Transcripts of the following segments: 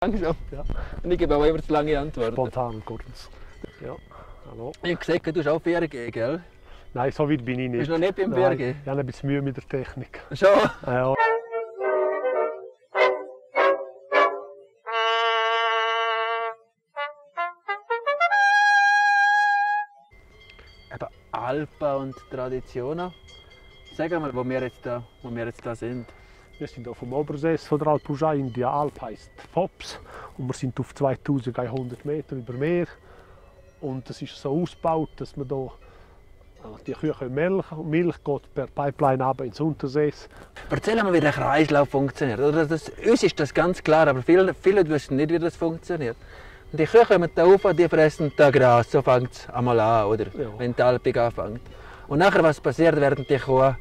Langsam. Ja. Und ich gebe auch immer zu lange Antworten. Spontan kurz. Ja, hallo. Ich habe gesagt, du hast auch 4G, gell? Nein, so weit bin ich nicht. Bist du noch nicht beim Nein, 4G? ich habe ein bisschen Mühe mit der Technik. Schon? Ja. Eben Alpen und Traditionen. Sag mal, wo wir jetzt da sind. Wir sind auf dem Obersess von der Alp Rougein. Die Alp heisst Fops und wir sind auf 2100 Meter über Meer. Und es ist so ausgebaut, dass man hier die Kühe melken und Milch geht per Pipeline ab ins Untersees. Erzähl mal, wie der Kreislauf funktioniert. Oder uns ist das ganz klar, aber viele wissen nicht, wie das funktioniert. Und die Kühe kommen da rauf, die fressen da Gras, so fängt es einmal an, oder? Ja. Wenn die Alpung anfängt. Und nachher, was passiert, werden die Kühe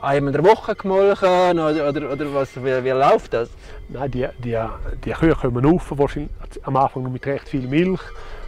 einmal in der Woche gemolken oder was, wie läuft das? Nein, die Kühe kommen rauf, wahrscheinlich am Anfang mit recht viel Milch.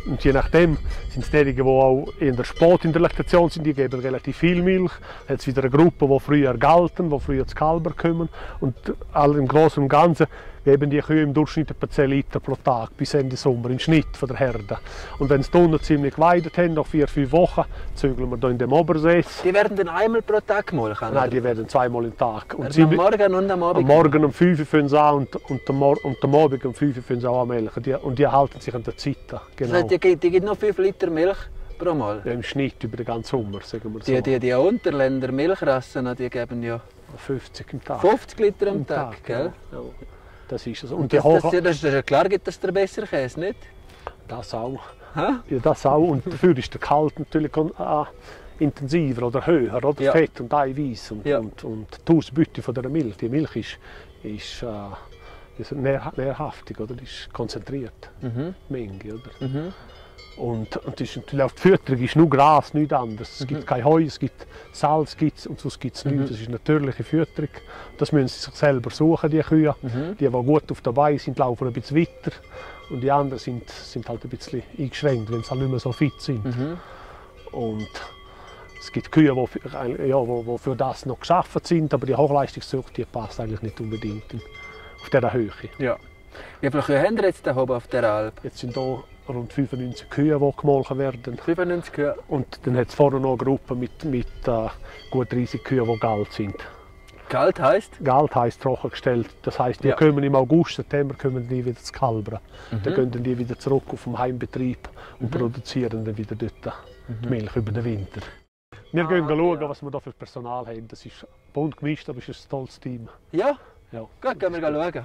Und je nachdem sind es diejenigen, die auch in der Sport in der Laktation sind, die geben relativ viel Milch. Dann hat es wieder eine Gruppe, die früher galten, die früher zu Kälber kommen. Und im Großen und Ganzen geben die Kühe im Durchschnitt etwa 10 Liter pro Tag bis Ende Sommer im Schnitt von der Herde. Und wenn sie unten ziemlich geweidet haben, nach 4-5 Wochen, zügeln wir hier in dem Obersees. Die werden dann einmal pro Tag gemolken? Nein, die werden zweimal am Tag. Und am Morgen und am Abend? Am Morgen um 5 Uhr fangen sie an und am Abend um 5 Uhr fangen sie an melken. Und die halten sich an der Zeit. Genau. Das heißt, die gibt noch 5 Liter Milch pro Mal? Ja, im Schnitt über den ganzen Sommer, sagen wir so. Die Unterländer Milchrassen, die geben ja 50 am Tag. 50 Liter am Tag, gell? Ja. Das ist es. Und das ist ja klar, gibt es der bessere Käse, nicht? Das auch. Hä? Ja, das auch. Und dafür ist der Gehalt natürlich intensiver oder höher, oder? Ja. Fett und Eiweiß und, Ja. und die Ausbeute von der Milch. Die Milch ist nährhaftig, oder? Ist konzentriert, die Menge, oder? Mhm. Und ist natürlich auch die Fütterung ist nur Gras, nichts anderes. Es gibt kein Heu, es gibt Salz und sonst gibt es nichts. Das ist natürliche Fütterung. Das müssen sie sich selber suchen, die Kühe. Die gut auf der Beine sind, laufen ein bisschen weiter. Und die anderen sind halt ein bisschen eingeschränkt, wenn sie halt nicht mehr so fit sind. Und es gibt Kühe, die für das noch geschaffen sind, aber die Hochleistungszucht die passt eigentlich nicht unbedingt auf dieser Höhe. Ja. Wie viele Kühe haben wir jetzt hier oben auf der Alp? Jetzt sind hier rund 95 Kühe, die gemolken werden. 95 Kühe. Und dann hat es vorne noch eine Gruppe mit gut 30 Kühen, die galt sind. Galt heisst? Galt heisst trockengestellt. Das heisst, die kommen im August, September kommen die wieder zu kalbern. Dann gehen die wieder zurück auf den Heimbetrieb und produzieren dann wieder dort die Milch über den Winter. Wir gehen schauen, was wir hier für Personal haben. Das ist bunt gemischt, aber es ist ein tolles Team. Ja? Ja. Gut, gehen wir schauen.